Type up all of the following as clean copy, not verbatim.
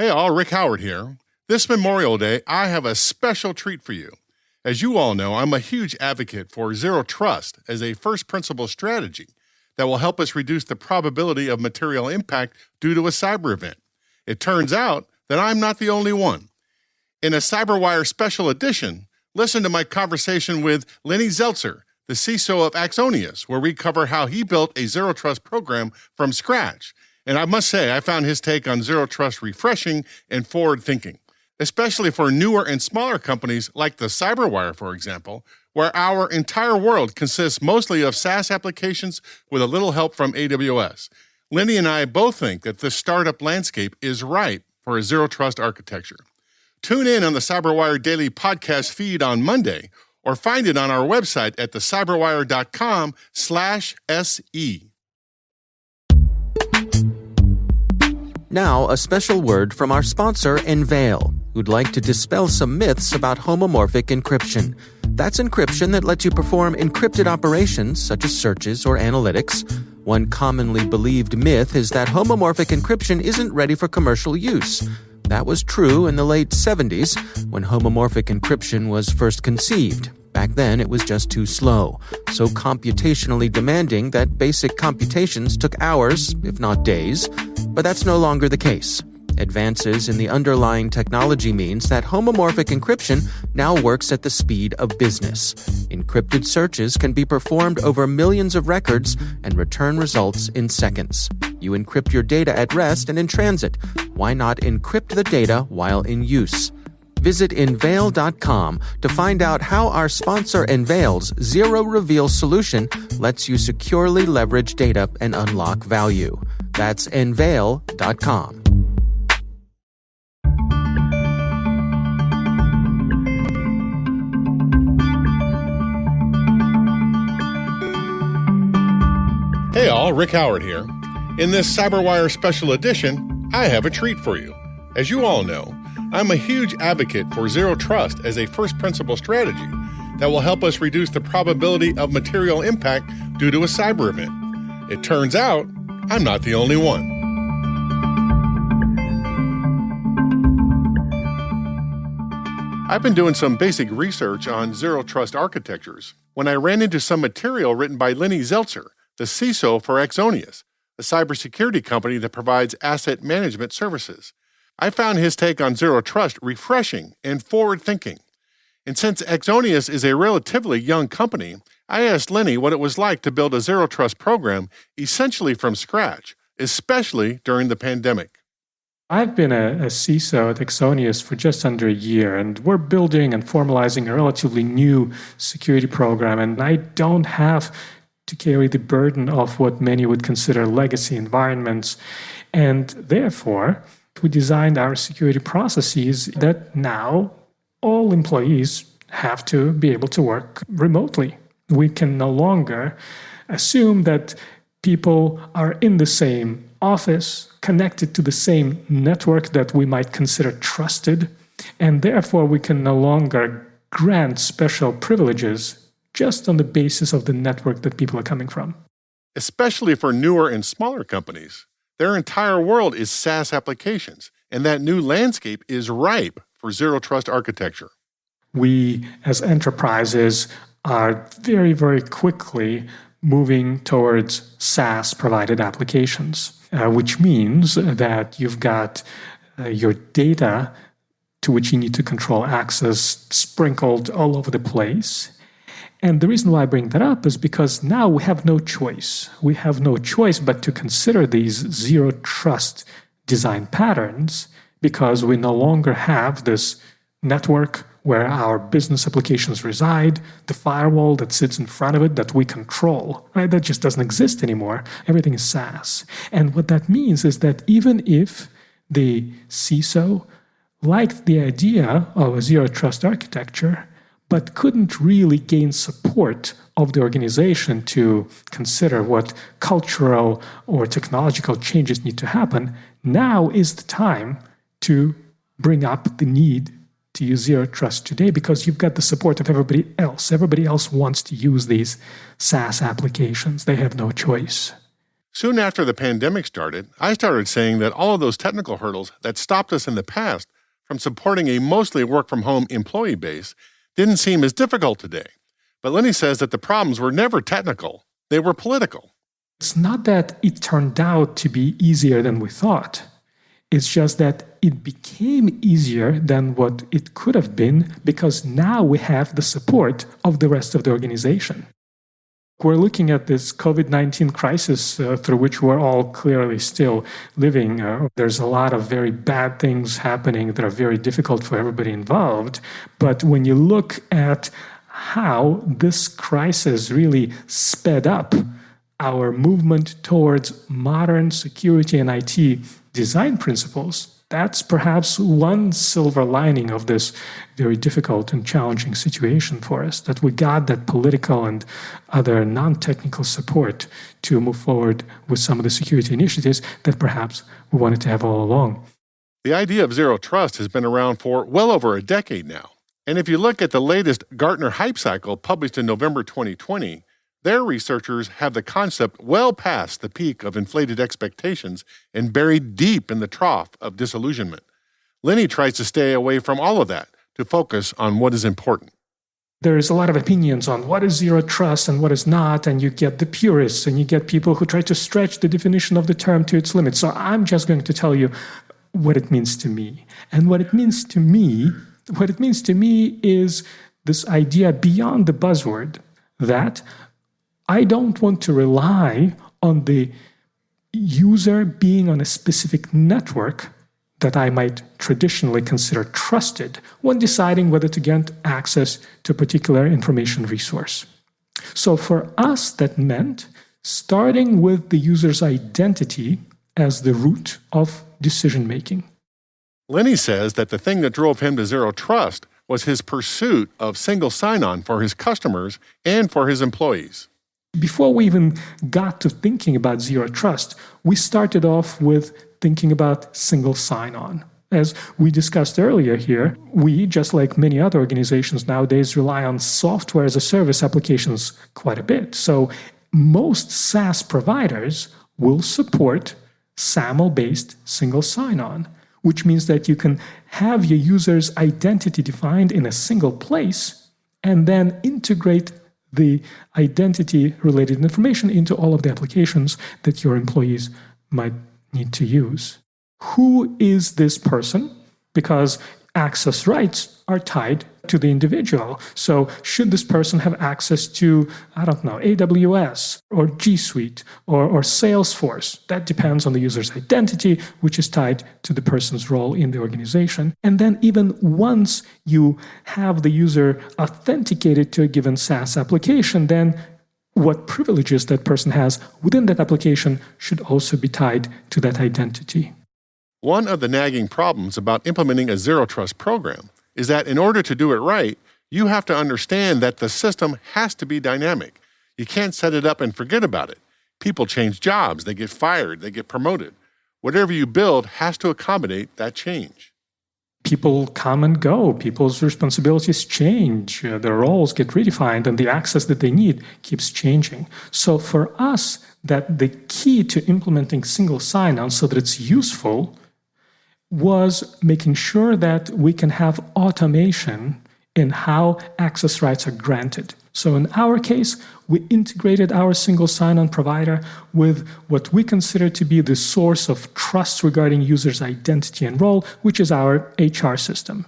Hey all, Rick Howard here. This Memorial Day, I have a special treat for you. As you all know, I'm a huge advocate for zero trust as a first principle strategy that will help us reduce the probability of material impact due to a cyber event. It turns out that I'm not the only one. In a CyberWire special edition, listen to my conversation with Lenny Zeltser, the CISO of Axonius, where we cover how he built a zero trust program from scratch. And I must say, I found his take on zero trust refreshing and forward-thinking, especially for newer and smaller companies like the CyberWire, for example, where our entire world consists mostly of SaaS applications with a little help from AWS. Lenny and I both think that the startup landscape is ripe for a zero trust architecture. Tune in on the CyberWire Daily Podcast feed on Monday, or find it on our website at thecyberwire.com/SE. Now, a special word from our sponsor, Enveil, who'd like to dispel some myths about homomorphic encryption. That's encryption that lets you perform encrypted operations such as searches or analytics. One commonly believed myth is that homomorphic encryption isn't ready for commercial use. That was true in the late 70s when homomorphic encryption was first conceived. Back then, it was just too slow, so computationally demanding that basic computations took hours, if not days. But that's no longer the case. Advances in the underlying technology means that homomorphic encryption now works at the speed of business. Encrypted searches can be performed over millions of records and return results in seconds. You encrypt your data at rest and in transit. Why not encrypt the data while in use? Visit Enveil.com to find out how our sponsor Enveil's Zero Reveal solution lets you securely leverage data and unlock value. That's Enveil.com. Hey all, Rick Howard here. In this CyberWire special edition, I have a treat for you. As you all know, I'm a huge advocate for zero trust as a first principle strategy that will help us reduce the probability of material impact due to a cyber event. It turns out, I'm not the only one. I've been doing some basic research on zero trust architectures when I ran into some material written by Lenny Zeltser, the CISO for Axonius, a cybersecurity company that provides asset management services. I found his take on zero trust refreshing and forward-thinking. And since Axonius is a relatively young company, I asked Lenny what it was like to build a zero trust program essentially from scratch, especially during the pandemic. I've been a CISO at Axonius for just under a year, and we're building and formalizing a relatively new security program, and I don't have to carry the burden of what many would consider legacy environments. And therefore, we designed our security processes that now all employees have to be able to work remotely. We can no longer assume that people are in the same office, connected to the same network that we might consider trusted, and therefore we can no longer grant special privileges just on the basis of the network that people are coming from. Especially for newer and smaller companies. Their entire world is SaaS applications, and that new landscape is ripe for zero trust architecture. We, as enterprises, are very, very quickly moving towards SaaS-provided applications, which means that you've got your data to which you need to control access sprinkled all over the place. And the reason why I bring that up is because now we have no choice. We have no choice but to consider these zero trust design patterns because we no longer have this network where our business applications reside, the firewall that sits in front of it that we control, right? That just doesn't exist anymore. Everything is SaaS. And what that means is that even if the CISO liked the idea of a zero trust architecture, but couldn't really gain support of the organization to consider what cultural or technological changes need to happen, now is the time to bring up the need to use zero trust today because you've got the support of everybody else. Everybody else wants to use these SaaS applications. They have no choice. Soon after the pandemic started, I started saying that all of those technical hurdles that stopped us in the past from supporting a mostly work-from-home employee base didn't seem as difficult today. But Lenny says that the problems were never technical, they were political. It's not that it turned out to be easier than we thought. It's just that it became easier than what it could have been because now we have the support of the rest of the organization. We're looking at this COVID-19 crisis through which we're all clearly still living. There's a lot of very bad things happening that are very difficult for everybody involved. But when you look at how this crisis really sped up our movement towards modern security and IT design principles, that's perhaps one silver lining of this very difficult and challenging situation for us, that we got that political and other non-technical support to move forward with some of the security initiatives that perhaps we wanted to have all along. The idea of zero trust has been around for well over a decade now. And if you look at the latest Gartner Hype Cycle published in November 2020, their researchers have the concept well past the peak of inflated expectations and buried deep in the trough of disillusionment. Lenny tries to stay away from all of that to focus on what is important. There's a lot of opinions on what is zero trust and what is not, and you get the purists and you get people who try to stretch the definition of the term to its limits. So I'm just going to tell you what it means to me. And what it means to me is this idea beyond the buzzword that I don't want to rely on the user being on a specific network that I might traditionally consider trusted when deciding whether to get access to a particular information resource. So for us, that meant starting with the user's identity as the root of decision-making. Lenny says that the thing that drove him to zero trust was his pursuit of single sign-on for his customers and for his employees. Before we even got to thinking about zero trust, we started off with thinking about single sign-on. As we discussed earlier here, we, just like many other organizations nowadays, rely on software as a service applications quite a bit. So most SaaS providers will support SAML-based single sign-on, which means that you can have your user's identity defined in a single place and then integrate the identity-related information into all of the applications that your employees might need to use. Who is this person? Because access rights are tied to the individual. So should this person have access to, AWS or G Suite or Salesforce? That depends on the user's identity, which is tied to the person's role in the organization. And then even once you have the user authenticated to a given SaaS application, then what privileges that person has within that application should also be tied to that identity. One of the nagging problems about implementing a zero trust program is that in order to do it right, you have to understand that the system has to be dynamic. You can't set it up and forget about it. People change jobs, they get fired, they get promoted. Whatever you build has to accommodate that change. People come and go, people's responsibilities change, their roles get redefined, and the access that they need keeps changing. So for us, that the key to implementing single sign-on so that it's useful was making sure that we can have automation in how access rights are granted. So in our case, we integrated our single sign-on provider with what we consider to be the source of trust regarding users' identity and role, which is our HR system.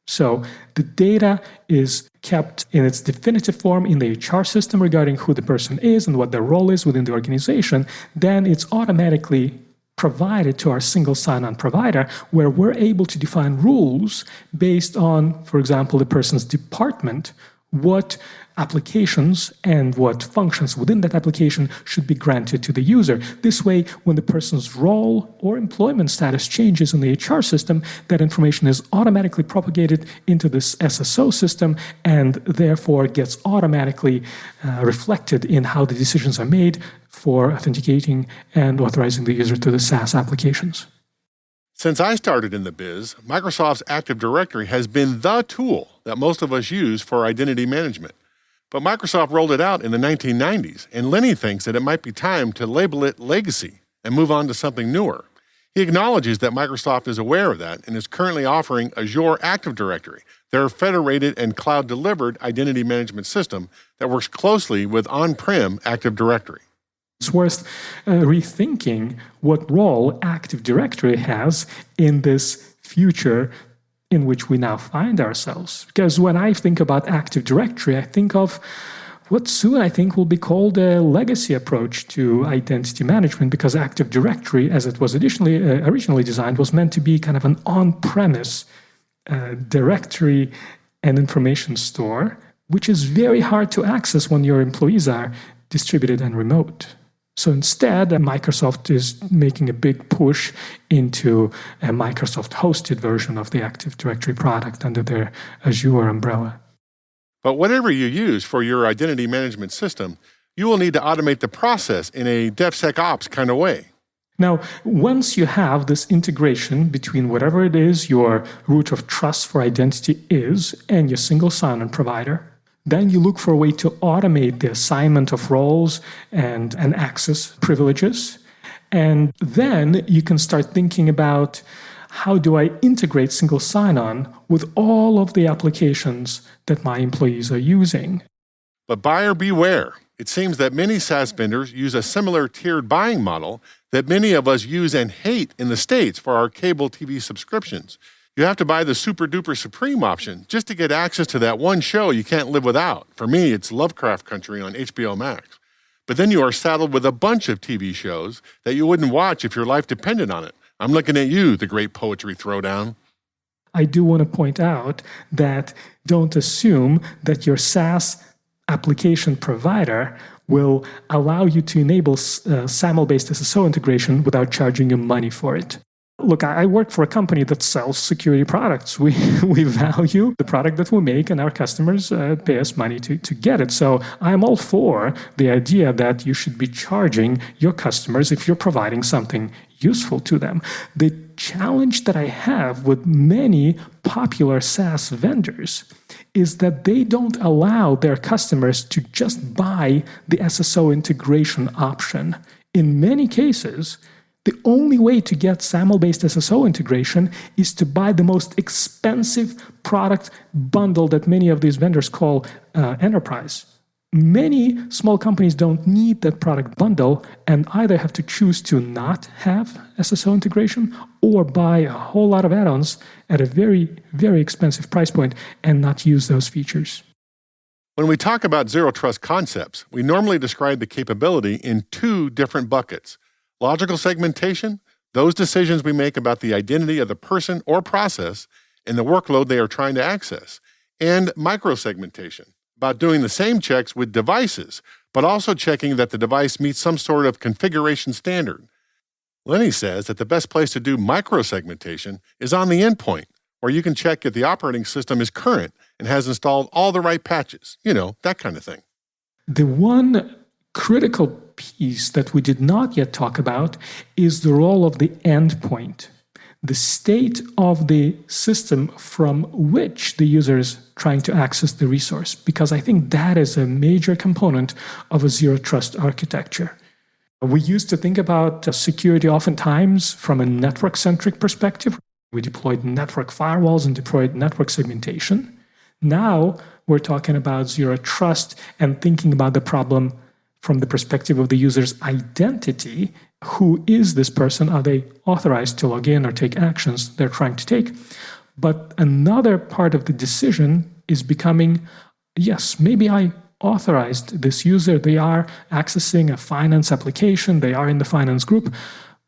So the data is kept in its definitive form in the HR system regarding who the person is and what their role is within the organization. Then it's automatically provided to our single sign-on provider, where we're able to define rules based on, for example, the person's department, what applications and what functions within that application should be granted to the user. This way, when the person's role or employment status changes in the HR system, that information is automatically propagated into this SSO system and therefore gets automatically reflected in how the decisions are made for authenticating and authorizing the user to the SaaS applications. Since I started in the biz, Microsoft's Active Directory has been the tool that most of us use for identity management. But Microsoft rolled it out in the 1990s, and Lenny thinks that it might be time to label it legacy and move on to something newer. He acknowledges that Microsoft is aware of that and is currently offering Azure Active Directory, their federated and cloud-delivered identity management system that works closely with on-prem Active Directory. It's worth rethinking what role Active Directory has in this future in which we now find ourselves. Because when I think about Active Directory, I think of what soon I think will be called a legacy approach to identity management, because Active Directory, as it was originally designed, was meant to be kind of an on-premise directory and information store, which is very hard to access when your employees are distributed and remote. So instead, Microsoft is making a big push into a Microsoft-hosted version of the Active Directory product under their Azure umbrella. But whatever you use for your identity management system, you will need to automate the process in a DevSecOps kind of way. Now, once you have this integration between whatever it is your root of trust for identity is and your single sign-on provider, then you look for a way to automate the assignment of roles and access privileges. And then you can start thinking about, how do I integrate single sign-on with all of the applications that my employees are using? But buyer beware. It seems that many SaaS vendors use a similar tiered buying model that many of us use and hate in the States for our cable TV subscriptions. You have to buy the Super Duper Supreme option just to get access to that one show you can't live without. For me, it's Lovecraft Country on HBO Max. But then you are saddled with a bunch of TV shows that you wouldn't watch if your life depended on it. I'm looking at you, the great Poetry Throwdown. I do want to point out that don't assume that your SaaS application provider will allow you to enable SAML-based SSO integration without charging you money for it. Look, I work for a company that sells security products. We value the product that we make, and our customers pay us money to get it. So I'm all for the idea that you should be charging your customers if you're providing something useful to them. The challenge that I have with many popular SaaS vendors is that they don't allow their customers to just buy the SSO integration option. In many cases, the only way to get SAML-based SSO integration is to buy the most expensive product bundle that many of these vendors call enterprise. Many small companies don't need that product bundle and either have to choose to not have SSO integration or buy a whole lot of add-ons at a very, very expensive price point and not use those features. When we talk about zero trust concepts, we normally describe the capability in two different buckets. Logical segmentation, those decisions we make about the identity of the person or process and the workload they are trying to access. And microsegmentation, about doing the same checks with devices, but also checking that the device meets some sort of configuration standard. Lenny says that the best place to do microsegmentation is on the endpoint, where you can check if the operating system is current and has installed all the right patches, that kind of thing. The one critical piece that we did not yet talk about is the role of the endpoint, the state of the system from which the user is trying to access the resource, because I think that is a major component of a zero trust architecture. We used to think about security oftentimes from a network-centric perspective. We deployed network firewalls and deployed network segmentation. Now we're talking about zero trust and thinking about the problem from the perspective of the user's identity. Who is this person? Are they authorized to log in or take actions they're trying to take? But another part of the decision is becoming, yes, maybe I authorized this user. They are accessing a finance application. They are in the finance group.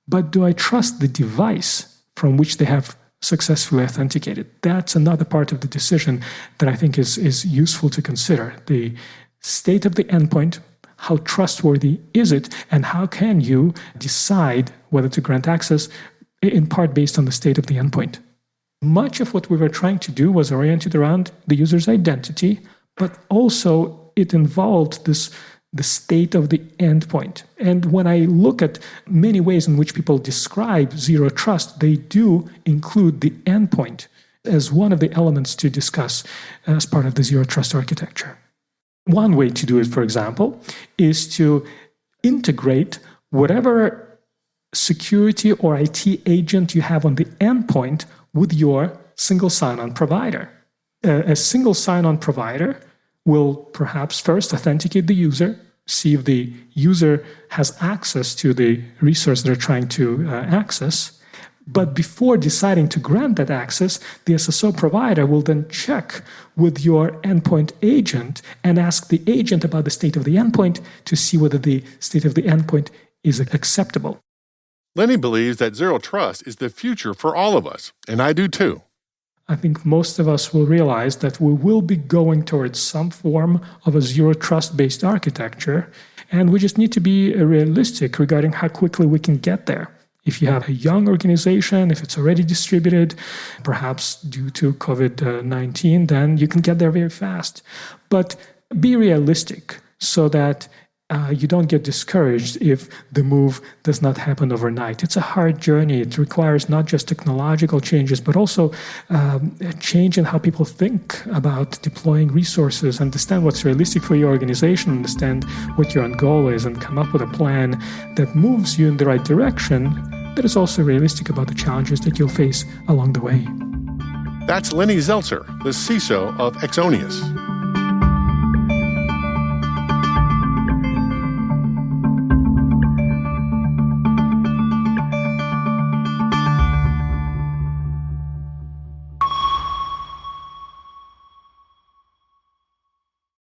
But do I trust the device from which they have successfully authenticated? That's another part of the decision that I think is useful to consider. The state of the endpoint, how trustworthy is it, and how can you decide whether to grant access, in part based on the state of the endpoint. Much of what we were trying to do was oriented around the user's identity, but also it involved the state of the endpoint. And when I look at many ways in which people describe zero trust, they do include the endpoint as one of the elements to discuss as part of the zero trust architecture. One way to do it, for example, is to integrate whatever security or IT agent you have on the endpoint with your single sign-on provider. A single sign-on provider will perhaps first authenticate the user, see if the user has access to the resource they're trying to access. But before deciding to grant that access, the SSO provider will then check with your endpoint agent and ask the agent about the state of the endpoint to see whether the state of the endpoint is acceptable. Lenny believes that zero trust is the future for all of us, and I do too. I think most of us will realize that we will be going towards some form of a zero trust-based architecture, and we just need to be realistic regarding how quickly we can get there. If you have a young organization, if it's already distributed, perhaps due to COVID-19, then you can get there very fast. But be realistic so that you don't get discouraged if the move does not happen overnight. It's a hard journey. It requires not just technological changes, but also a change in how people think about deploying resources, understand what's realistic for your organization, understand what your end goal is, and come up with a plan that moves you in the right direction, that is also realistic about the challenges that you'll face along the way. That's Lenny Zeltser, the CISO of Axonius.